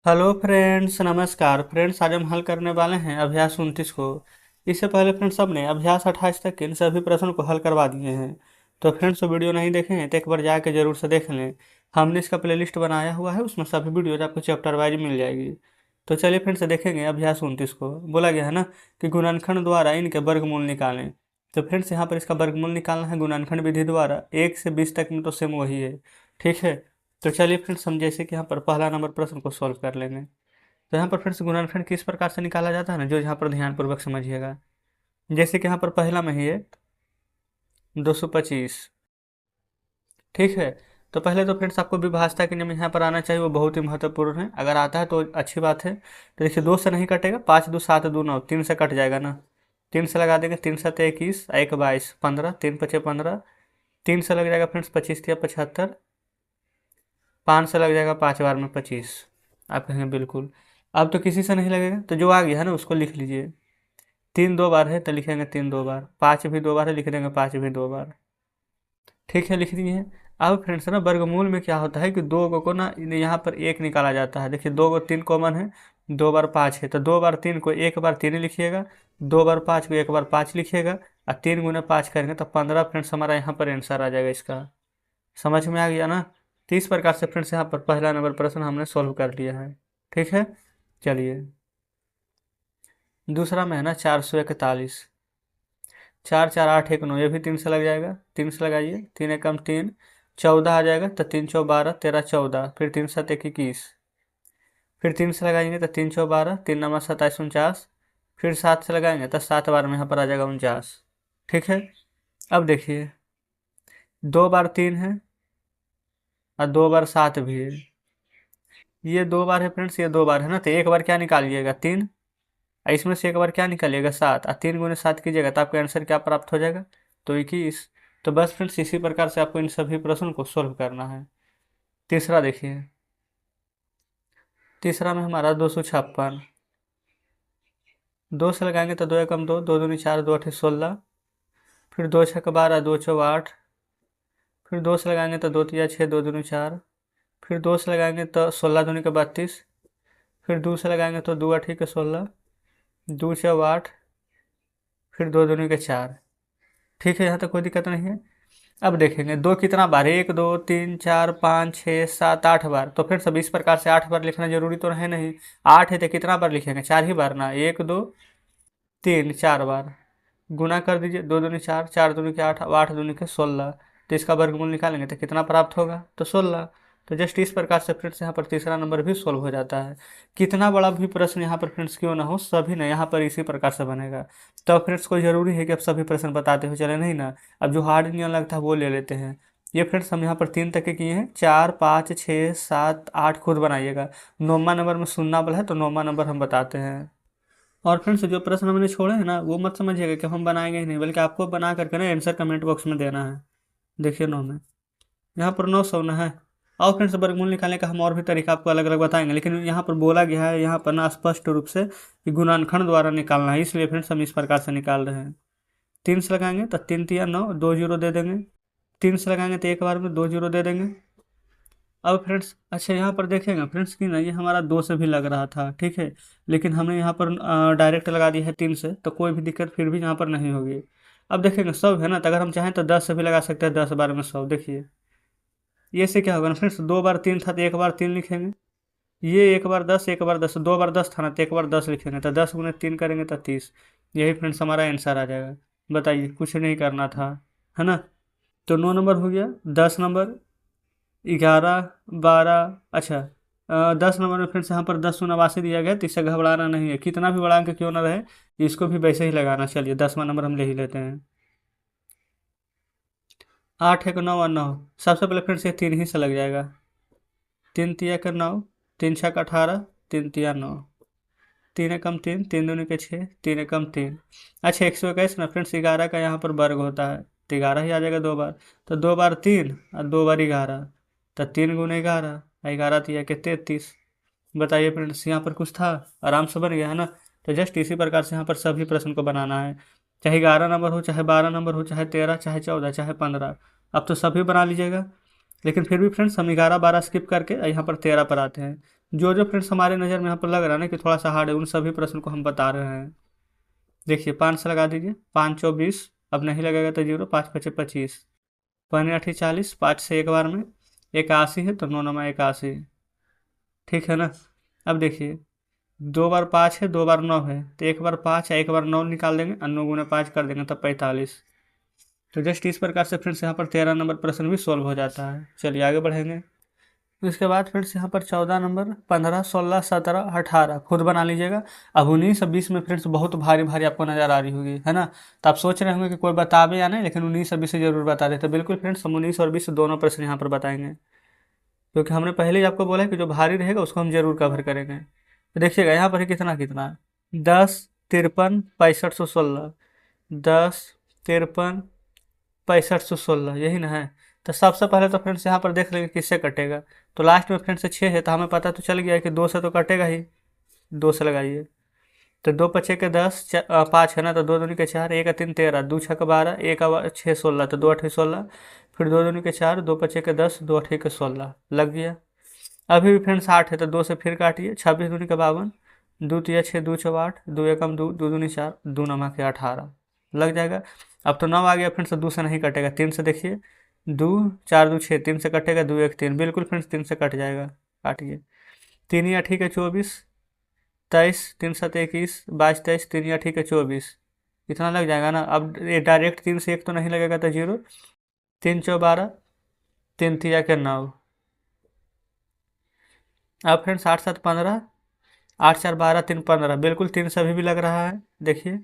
Hello friends, नमस्कार friends. आज हम हल करने वाले हैं अभ्यास 29 को। इससे पहले फ्रेंड्स हमने अभ्यास 28 तक के इन सभी प्रश्नों को हल करवा दिए हैं। तो फ्रेंड्स वीडियो नहीं देखे हैं तो एक बार जाके जरूर से देख लें। हमने इसका प्लेलिस्ट बनाया हुआ है, उसमें सभी वीडियोज आपको चैप्टर वाइज मिल जाएगी। तो चलिए फ्रेंड्स देखेंगे अभ्यास 29 को। बोला गया है ना कि गुणनखंड द्वारा इनके वर्गमूल निकालें। तो फ्रेंड्स यहाँ पर इसका वर्गमूल निकालना है गुणनखंड विधि द्वारा। 1 से 20 तक में तो सेम वही है। ठीक है। तो चलिए फ्रेंड्स हम जैसे कि यहाँ पर पहला नंबर प्रश्न को सॉल्व कर लेंगे। तो यहाँ पर फ्रेंड्स गुणनखंड किस प्रकार से निकाला जाता है ना, जो यहाँ पर ध्यानपूर्वक समझिएगा। जैसे कि यहाँ पर पहला में ही है 225। ठीक है। तो पहले तो फ्रेंड्स आपको विभाज्यता के नियम यहाँ पर आना चाहिए, वो बहुत ही महत्वपूर्ण है। अगर आता है तो अच्छी बात है। तो देखिए 2 से नहीं कटेगा, 5 2 7 2 9, 3 से कट जाएगा ना। 3 से लगा देंगे, 3 7 21, 1 22, 15, 3 5 15। 3 से लग जाएगा फ्रेंड्स 25 या 75। 5 से लग जाएगा 5 बार में 25। आप कहेंगे बिल्कुल। अब तो किसी से नहीं लगेगा, तो जो आ गया है ना उसको लिख लीजिए। 3 2 बार है तो लिखेंगे 3 2 बार। 5 भी 2 बार है, लिख देंगे 5 भी 2 बार। ठीक है, लिख दिए हैं। अब फ्रेंड्स ना वर्गमूल में क्या होता है कि दो को ना यहाँ पर एक निकाला जाता है। देखिए 2 को 3 कॉमन है, 2 बार 5 है, तो 2 बार 3 को 1 बार 3 लिखिएगा। 2 बार 5 को 1 बार 5 लिखिएगा। और 3 गुना 5 करेंगे तो 15 फ्रेंड्स हमारा यहाँ पर आंसर आ जाएगा इसका। समझ में आ गया ना। तो इस प्रकार से फ्रेंड्स यहाँ पर पहला नंबर प्रश्न हमने सोल्व कर लिया है। ठीक है। चलिए दूसरा में है ना 441। 4 4 8 1 9, ये भी 3 से लग जाएगा। 3 से लगाइए, 3 एकम 3, 14 आ जाएगा। तो 3 चौ 12, 13 14, फिर 3 7 21। फिर 3 से लगाएंगे तो 3 चौ 12, 3 नंबर 27 49। फिर 7 से लगाएंगे तो 7 बार में यहाँ पर आ जाएगा 49। ठीक है। अब देखिए 2 बार 3 है और 2 बार 7 भी है। ये 2 बार है फ्रेंड्स, ये 2 बार है ना, तो एक बार क्या निकालिएगा 3। इसमें से एक बार क्या निकालिएगा 7, और 3 गुने 7 कीजिएगा तो आपका आंसर क्या प्राप्त हो जाएगा, तो 21। तो बस फ्रेंड्स इसी प्रकार से आपको इन सभी प्रश्नों को सोल्व करना है। तीसरा देखिए, तीसरा में हमारा 256। 2 से लगाएंगे तो 2 एकम 2, 2 दूनी 4, 2 अठे 16। फिर 2 छक 12, 2 चौ 8। फिर 2 से लगाएंगे तो 2 तिया 6, 2 दूनी 4। फिर 2 से लगाएंगे तो 16 दूनी का 32। फिर 2 से लगाएंगे तो 2 अठी के 16, 2 चौ 8। फिर 2 दूनी के 4। ठीक है, यहाँ तक कोई दिक्कत नहीं है। अब देखेंगे 2 कितना बार है, 1 2 3 4 5 6 7 8 बार। तो फिर सब इस प्रकार से 8 बार लिखना जरूरी तो है नहीं। 8 है तो कितना बार लिखेंगे, 4 ही बार ना। 1 2 3 4 बार। गुना कर दीजिए, 2 दूनी 4, 4 दूनी के 8, 8 दूनी के 16। तो इसका वर्गमूल निकालेंगे तो कितना प्राप्त होगा, तो 16। तो जस्ट इस प्रकार से फ्रेंड्स यहाँ पर तीसरा नंबर भी सोल्व हो जाता है। कितना बड़ा भी प्रश्न यहाँ पर फ्रेंड्स क्यों ना हो, सभी ना यहाँ पर इसी प्रकार से बनेगा। तो फ्रेंड्स कोई ज़रूरी है कि अब सभी प्रश्न बताते हुए चले, नहीं ना। अब जो हार्ड नहीं लगता है वो ले लेते हैं। ये फ्रेंड्स हम यहाँ पर 3 तक के किए हैं। 4 5 6 7 8 खुद बनाइएगा। 9वां नंबर में सुनना वाला है तो 9वां नंबर हम बताते हैं। और फ्रेंड्स जो प्रश्न हमने छोड़े हैं ना, वो मत समझिएगा कि हम बनाएंगे ही नहीं, बल्कि आपको बना करके ना आंसर कमेंट बॉक्स में देना है। देखिए 9 में, यहाँ पर 900 ना है। और फ्रेंड्स वर्गमूल निकालने का हम और भी तरीका आपको अलग अलग बताएंगे, लेकिन यहाँ पर बोला गया है यहाँ पर ना स्पष्ट रूप से कि गुणनखंड द्वारा निकालना है, इसलिए फ्रेंड्स हम इस प्रकार से निकाल रहे हैं। 3 से लगाएंगे तो 3 तिया 9, 2 जीरो दे देंगे। 3 से लगाएंगे तो एक बार में 2 जीरो दे देंगे। अब फ्रेंड्स अच्छा यहाँ पर देखेंगे फ्रेंड्स कि ना ये हमारा 2 से भी लग रहा था, ठीक है। लेकिन हमने यहाँ पर डायरेक्ट लगा दिया है 3 से, तो कोई भी दिक्कत फिर भी यहाँ पर नहीं होगी। अब देखेंगे 100 है ना, तो अगर हम चाहें तो 10 से भी लगा सकते हैं। 10 बार में 100। देखिए ये से क्या होगा ना फ्रेंड्स, 2 बार 3 था तो एक बार 3 लिखेंगे। ये एक बार 10, एक बार 10, 2 बार 10 था ना तो एक बार 10 लिखेंगे। तो 10 गुने 3 करेंगे तो 30। यही फ्रेंड्स हमारा आंसर आ जाएगा। बताइए, कुछ नहीं करना था, है ना। तो 9 नंबर हो गया। 10 नंबर, 11 12, अच्छा 10 नंबर में फ्रेंड्स यहाँ पर 10 नवासी दिया गया, तो इससे घबराना नहीं है। कितना भी बड़ा अंक क्यों ना रहे, इसको भी वैसे ही लगाना। चलिए 10वां नंबर हम ले ही लेते हैं। 8 1 9 और 9। सबसे पहले फ्रेंड्स ये 3 ही से लग जाएगा। 3 तिया का 9, 3 छक 18, 3 तिया 9। 3 एकम 3, 3 दूनी के 6, 3 एकम 3। अच्छा 121 ना फ्रेंड्स 11 का यहाँ पर वर्ग होता है, तो 11 ही आ जाएगा 2 बार। तो 2 बार 3 और 2 बार 11, तो 3 गुने 11, 11 तिया के 33। बताइए फ्रेंड्स यहाँ पर कुछ था, आराम से बन गया है ना। तो जस्ट इसी प्रकार से यहाँ पर सभी प्रश्न को बनाना है। चाहे 11 नंबर हो, चाहे 12 नंबर हो, चाहे 13, चाहे 14, चाहे 15। अब तो सभी बना लीजिएगा। लेकिन फिर भी फ्रेंड्स हम 11 12 स्किप करके यहाँ पर 13 पर आते हैं। जो जो फ्रेंड्स हमारे नज़र में यहाँ पर लग रहा है ना कि थोड़ा सा हार्ड है, उन सभी प्रश्न को हम बता रहे हैं। देखिए 5 से लगा दीजिए, 5 चौ 20, अब नहीं लगेगा तो 0, 5 पचे 25, 5 8 40, 5 से एक बार में 81 है तो 9 नमा 81, ठीक है ना। अब देखिए 2 बार 5 है, 2 बार 9 है, तो एक बार 5 है, एक बार 9 निकाल देंगे और 9 गुना 5 कर देंगे तब 45। तो जस्ट इस प्रकार से फ्रेंड्स यहाँ पर 13 नंबर प्रश्न भी सॉल्व हो जाता है। चलिए आगे बढ़ेंगे। इसके बाद फ्रेंड्स यहाँ पर 14 नंबर, 15, 16, 17, 18 खुद बना लीजिएगा। अब 19 और 20 में फ्रेंड्स बहुत भारी भारी आपको नज़र आ रही होगी, है ना। तो आप सोच रहे होंगे कि कोई बतावे या नहीं, लेकिन 19 और 20 से जरूर बता देते। बिल्कुल फ्रेंड्स, हम 19 और 20 दोनों प्रश्न यहाँ पर बताएंगे, क्योंकि हमने पहले ही आपको बोला है कि जो भारी रहेगा उसको हम जरूर कवर करेंगे। तो देखिएगा यहाँ पर कितना कितना, 10, 53, 6516, 10, 53, 6516, यही ना है। तो सबसे पहले तो फ्रेंड्स यहाँ पर देख लेंगे किससे कटेगा। तो लास्ट में फ्रेंड्स 6 है, तो हमें पता तो चल गया है कि 2 से तो कटेगा ही, 2 से लगाइए। तो 2 पचे के 10, 5 है ना, तो 2 दूनी के 4, 1 3 13, 2 छक 12, 1 6 16, तो 2 8 16, फिर 2 दूनी के 4, 2 पचे के 10, 2 8 के 16, लग गया। अभी भी फ्रेंड्स 8 है, तो 2 से फिर काटिए, 26 दूनी के 52, 2 तिया 6, 2 चौ 8, 2 एकम 2, 2 दूनी 4, 2 नमा के 18, लग जाएगा। अब तो 9 आ गया फ्रेंड्स, 2 से नहीं कटेगा, 3 से देखिए, 2 4 2 6, 3 से कटेगा, 2 1 3, बिल्कुल फ्रेंड्स 3 से कट जाएगा, काटिए। 3 या ठीक है 24, 23, 3 7 21, 22 23, 3 या ठीक है 24, इतना लग जाएगा ना। अब ये डायरेक्ट 3 से 1 तो नहीं लगेगा, तो 0, 3 चौ 12, 3 तिया के 9। अब फ्रेंड्स 8 7 15, 8 4 12, 3 15, बिल्कुल 3 से अभी भी लग रहा है। देखिए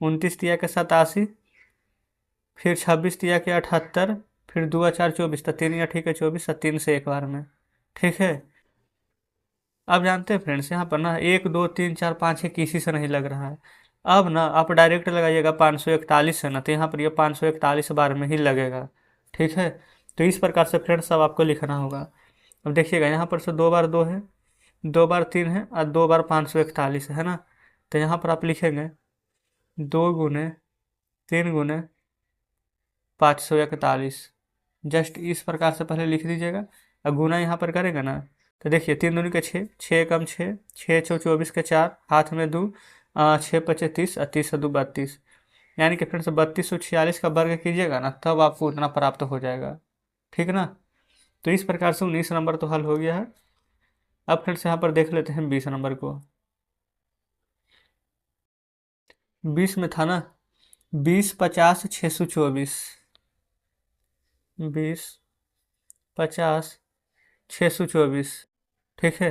29 तिया के 87, फिर 26 तिया के 78, फिर 2 4 24, तो 3 या ठीक है 24, 3 से एक बार में, ठीक है। अब जानते हैं फ्रेंड्स यहाँ पर ना 1 2 3 4 5 6 किसी से नहीं लग रहा है। अब ना आप डायरेक्ट लगाइएगा 541 है ना, तो यहाँ पर ये 541 बार में ही लगेगा, ठीक है। तो इस प्रकार से फ्रेंड्स अब आपको लिखना होगा। अब देखिएगा यहाँ पर से 2 बार 2 है, 2 बार 3 है और 2 बार 541 है ना। तो यहाँ पर आप लिखेंगे 2 गुने 3 गुने 541, जस्ट इस प्रकार से पहले लिख दीजिएगा। अब गुना यहाँ पर करेगा ना, तो देखिए 3 दूनी के 6, 6 कम 6, 6 चौ 24 के 4, हाथ में 2, 6 पचे 30 और 30 से 2 32, यानी कि फ्रेंड्स 3246 का वर्ग कीजिएगा ना, तब आपको उतना प्राप्त हो जाएगा, ठीक ना। तो इस प्रकार से 19 नंबर तो हल हो गया है। अब फ्रेंड्स यहाँ पर देख लेते हैं 20 नंबर को। 20 में था ना 20 50 624, 20 50 624, ठीक है।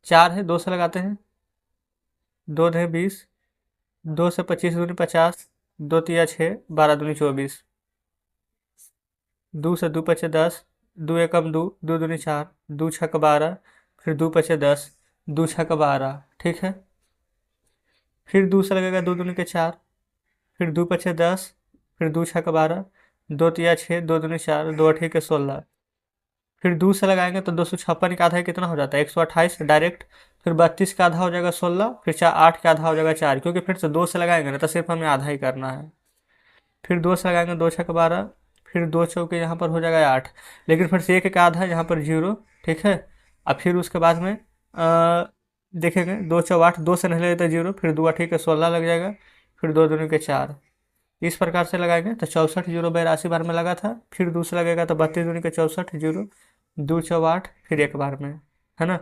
4 है, 2 से लगाते हैं, 2 है 20, 2 से 25 दूनी 50, 2 तिया 6, 12 दूनी 24, 2 से 2 पचे 10, 2 एकम 2, 2 दूनी 4, 2 छक 12, फिर 2 पचे 10, 2 छक 12, ठीक है। फिर 2 से लगेगा 2 दूनी के 4, फिर 2 पचे 10, फिर 2 छक 12, 2 तिया 6, 2 दूनी 4, 2 अठी के 16, फिर 2 से लगाएंगे तो 256 का आधा कितना हो जाता है 128 डायरेक्ट, फिर 32 का आधा हो जाएगा 16, फिर 8 का आधा हो जाएगा 4, क्योंकि फिर से 2 से लगाएंगे ना तो सिर्फ हमें आधा ही करना है। फिर 2 से लगाएंगे 2 छक 12, फिर 2 चौके यहाँ पर हो जाएगा 8, लेकिन फिर से 1 का आधा यहाँ पर 0, ठीक है। अब फिर उसके बाद में देखेंगे 2 चौ 8, 2 से नहीं लगे तो 0, फिर 2 अठी के 16 लग जाएगा, फिर 2 दूनी के 4, इस प्रकार से लगाएंगे तो 64 0 82 बार में लगा था। फिर 2 से लगेगा तो 32 दूनी के 64 0, 2 चौ 8, फिर एक बार में, है ना।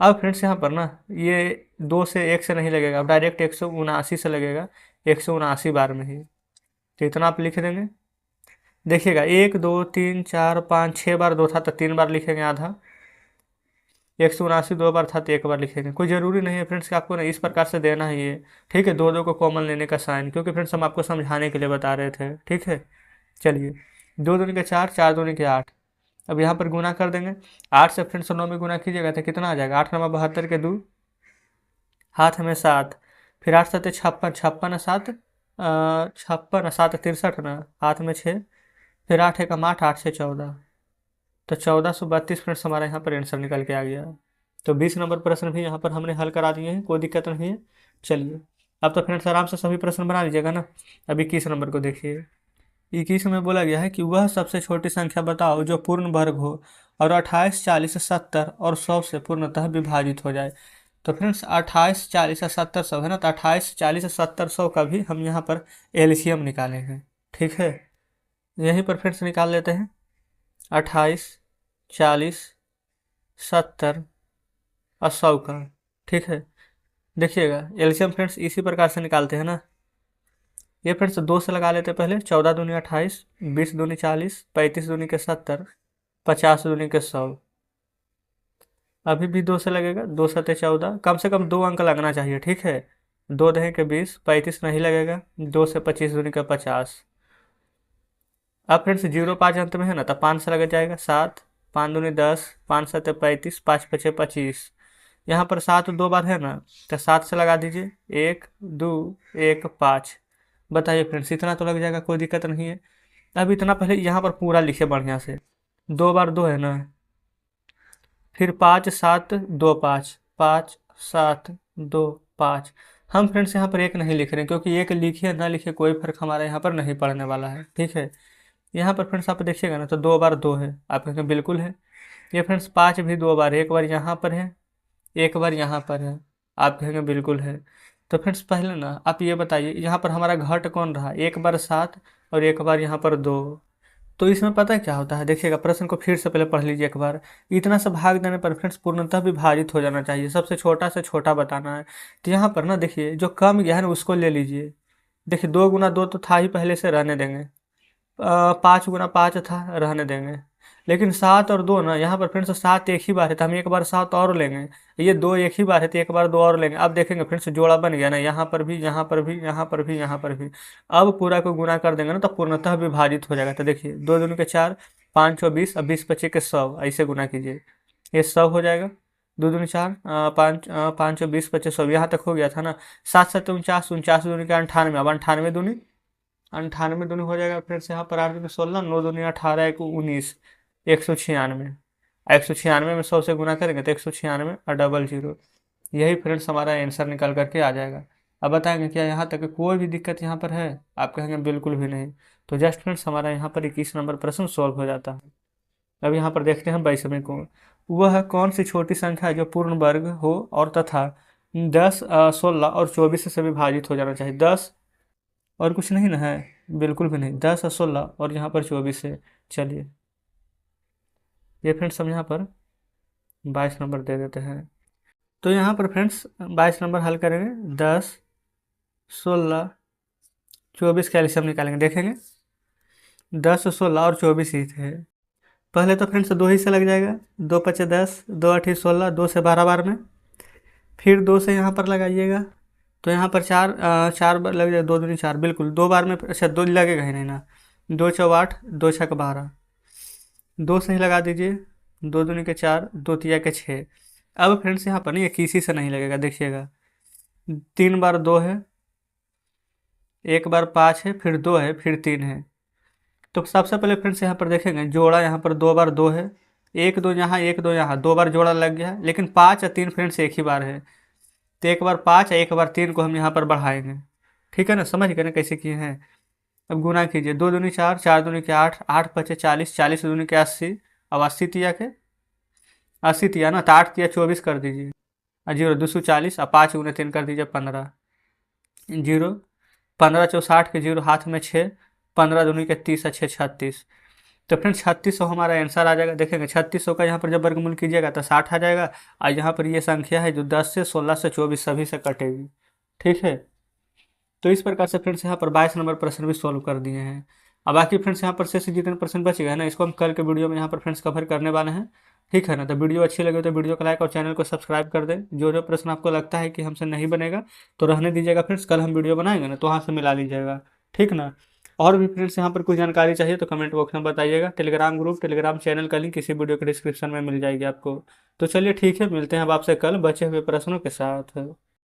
अब फ्रेंड्स यहाँ पर ना ये 2 से 1 से नहीं लगेगा, अब डायरेक्ट 179 से लगेगा, 179 बार में ही। तो इतना आप लिख देंगे। देखिएगा 1 2 3 4 5 6 बार 2 था तो 3 बार लिखेंगे आधा, 179 2 बार था तो 1 बार लिखेंगे। कोई ज़रूरी नहीं है फ्रेंड्स कि आपको ना इस प्रकार से देना है ये, ठीक है, 2 2 को कॉमन लेने का साइन, क्योंकि फ्रेंड्स हम आपको समझाने के लिए बता रहे थे, ठीक है। चलिए 2 दूनी के 4, 4 दूनी के 8, अब यहाँ पर गुना कर देंगे। 8 से फ्रेंड्स 9 में गुना कीजिएगा तो कितना आ जाएगा, 8 9 72 के 2, हाथ में 7, फिर 8 7 56, 56 7 56 7 63 ना, हाथ में 6, फिर 8 1 8, 8 से 14, तो 1432 फ्रेंड्स हमारा यहाँ पर आंसर निकल के आ गया। तो 20 नंबर प्रश्न भी यहाँ पर हमने हल करा दिए हैं, कोई दिक्कत नहीं है। चलिए अब तो फ्रेंड्स आराम से सभी प्रश्न बना लीजिएगा ना। अब 21 नंबर को देखिए। 21 में बोला गया है कि वह सबसे छोटी संख्या बताओ जो पूर्ण वर्ग हो और 28, 40, 70 और 100 से पूर्णतः विभाजित हो जाए। तो फ्रेंड्स 28, 40, 70, 100 है ना, तो 28, 40, 70, 100 का भी हम यहाँ पर एलसीएम निकालेंगे। ठीक है, यहीं पर फ्रेंड्स निकाल लेते हैं 28, 40, 70 और 100 का। ठीक है, देखिएगा एलसीएम फ्रेंड्स इसी प्रकार से निकालते हैं ना। ये फ्रेंड्स 2 से लगा लेते हैं पहले। 14 दूनी 28, 20 दूनी 40, 35 दूनी के 70, 50 दूनी के 100। अभी भी 2 से लगेगा, 2 सत्ते 14, कम से कम 2 अंक लगना चाहिए। ठीक है, 2 दहें के 20, 35 नहीं लगेगा, 2 से 25 दूनी का 50। अब फ्रेंड्स 0 5 अंत में है ना, तो 5 से लग जाएगा 7, 5 दूनी 10, 5 सत्ते 35, 5 पचे 25। यहाँ पर 7 2 बार है ना, तो 7 से लगा दीजिए 1 2 1 5। बताइए फ्रेंड्स इतना तो लग जाएगा, कोई दिक्कत नहीं है। अब इतना पहले यहाँ पर पूरा लिखे बढ़िया से। 2 बार 2 है ना, फिर 5 7 2 5, 5 7 2 5। हम फ्रेंड्स यहाँ पर एक नहीं लिख रहे हैं, क्योंकि एक लिखे ना लिखे कोई फर्क हमारा यहाँ पर नहीं पड़ने वाला है। ठीक है, यहाँ पर फ्रेंड्स आप देखिएगा ना, तो 2 बार 2 है, आप कहेंगे बिल्कुल है। ये फ्रेंड्स 5 भी 2 बार, एक बार यहाँ पर है, एक बार यहाँ पर है, आप कहेंगे बिल्कुल है। तो फ्रेंड्स पहले ना आप ये बताइए, यहाँ पर हमारा घट कौन रहा, एक बार 7 और एक बार यहाँ पर 2। तो इसमें पता है क्या होता है, देखिएगा प्रश्न को फिर से पहले पढ़ लीजिए एक बार। इतना से भाग देने पर फ्रेंड्स पूर्णतः विभाजित हो जाना चाहिए, सबसे छोटा से छोटा बताना है। तो यहाँ पर ना देखिए जो कम गया है ना उसको ले लीजिए। देखिए 2 गुना 2 तो था ही पहले से, रहने देंगे। 5 गुना 5 था, रहने देंगे। लेकिन 7 और 2 ना, यहाँ पर फ्रेंड्स 7 एक ही बार है, तो हम एक बार 7 और लेंगे। ये 2 एक ही बार है, तो एक बार 2 और लेंगे। अब देखेंगे फ्रेंड्स जोड़ा बन गया ना, यहाँ पर भी, यहाँ पर भी, यहाँ पर भी, यहाँ पर भी। अब पूरा को गुना कर देंगे ना, तो पूर्णतः विभाजित हो जाएगा। तो देखिए 2 दूनी के 4, 5 और 20, अब 20 पच्चीस के 100, ऐसे गुना कीजिए, ये 100 हो जाएगा। 2 दूनी 4, 5 और 20 पच्चीस 100, यहाँ तक हो गया था ना। 7 7 49, 49 दूनी का 98, अब 98 दूनी 98 दूनी हो जाएगा। फिर से यहाँ पर 8 दूनी 16, 9 दूनी 18, 1 19, 196। 196 में 100 से गुना करेंगे तो 196 और डबल जीरो, यही फ्रेंड्स हमारा आंसर निकल करके आ जाएगा। अब बताएंगे क्या यहाँ तक कोई भी दिक्कत यहाँ पर है, आप कहेंगे बिल्कुल भी नहीं। तो जस्ट फ्रेंड्स हमारा यहाँ पर 21 नंबर प्रश्न सॉल्व हो जाता है। अब यहाँ पर देखते हैं 22वें को। वह कौन सी छोटी संख्या है जो पूर्ण वर्ग हो और तथा 10, 16 और 24 से विभाजित हो जाना चाहिए। 10 और कुछ नहीं ना है, बिल्कुल भी नहीं, 10 और 16 और यहाँ पर 24 है। चलिए ये फ्रेंड्स हम यहाँ पर 22 नंबर दे देते हैं। तो यहाँ पर फ्रेंड्स 22 नंबर हल करेंगे, 10, 16, 24 का एलसीएम निकालेंगे। देखेंगे 10, 16 और 24 ही थे। पहले तो फ्रेंड्स 2 ही से लग जाएगा, 2 पचे 10, 2 अठी 16, 2 से 12 बार में, फिर 2 से यहाँ पर लगाइएगा, तो यहाँ पर 4 बार लग जाएगा, 2 दूनी 4, बिल्कुल 2 बार में, अच्छा 2 लगेगा ही नहीं ना। 2 चौ 8, 2 छक 12, 2 से ही लगा दीजिए, 2 दूनी के 4, 2 तिया के 6। अब फ्रेंड्स यहाँ पर नहीं, किसी से नहीं लगेगा, देखिएगा 3 बार 2 है, एक बार 5 है, फिर 2 है, फिर 3 है। तो सबसे पहले फ्रेंड्स यहाँ पर देखेंगे जोड़ा, यहाँ पर 2 बार 2 है, 1 2 यहाँ, 1 2 यहाँ, 2 बार जोड़ा लग गया। लेकिन 5 और 3 फ्रेंड्स एक ही बार है, तो एक बार 5 और एक बार 3 को हम यहाँ पर बढ़ाएंगे। ठीक है ना, समझ गए ना कैसे किए हैं। अब गुना कीजिए, 2 दूनी 4, 4 दूनी के 8, 8 पचे 40, 40 दूनी के 80, अब 80 तिया के 80 तिया ना, तो 8 तिया 24 कर दीजिए, और 0 240, और 5 गुना 3 कर दीजिए 15, 0 15 चौ 60 के 0 हाथ में 6, 15 दूनी के 30 अच्छे 36। तो फ्रेंड्स 3600 हमारा आंसर आ जाएगा। देखेंगे 3600 का यहाँ पर जब वर्गमूल कीजिएगा तो 60 आ जाएगा, और यहाँ पर ये संख्या है जो 10 से 16 से 24 सभी से कटेगी। ठीक है, तो इस प्रकार से फ्रेंड्स यहाँ पर 22 नंबर प्रश्न भी सॉल्व कर दिए हैं। अब बाकी फ्रेंड्स यहाँ पर शेष जितने प्रश्न बच गए हैं ना, इसको हम कल के वीडियो में यहाँ पर फ्रेंड्स कवर करने वाले हैं। ठीक है ना, तो वीडियो अच्छी लगे तो वीडियो को लाइक और चैनल को सब्सक्राइब कर दें। जो जो प्रश्न आपको लगता है कि हमसे नहीं बनेगा तो रहने दीजिएगा फ्रेंड्स, कल हम वीडियो बनाएंगे ना तो वहाँ से मिला लीजिएगा। ठीक ना, और भी फ्रेंड्स यहाँ पर कुछ जानकारी चाहिए तो कमेंट बॉक्स में बताइएगा। टेलीग्राम ग्रुप, टेलीग्राम चैनल का लिंक किसी वीडियो के डिस्क्रिप्शन में मिल जाएगी आपको। तो चलिए ठीक है, मिलते हैं अब आपसे कल बचे हुए प्रश्नों के साथ।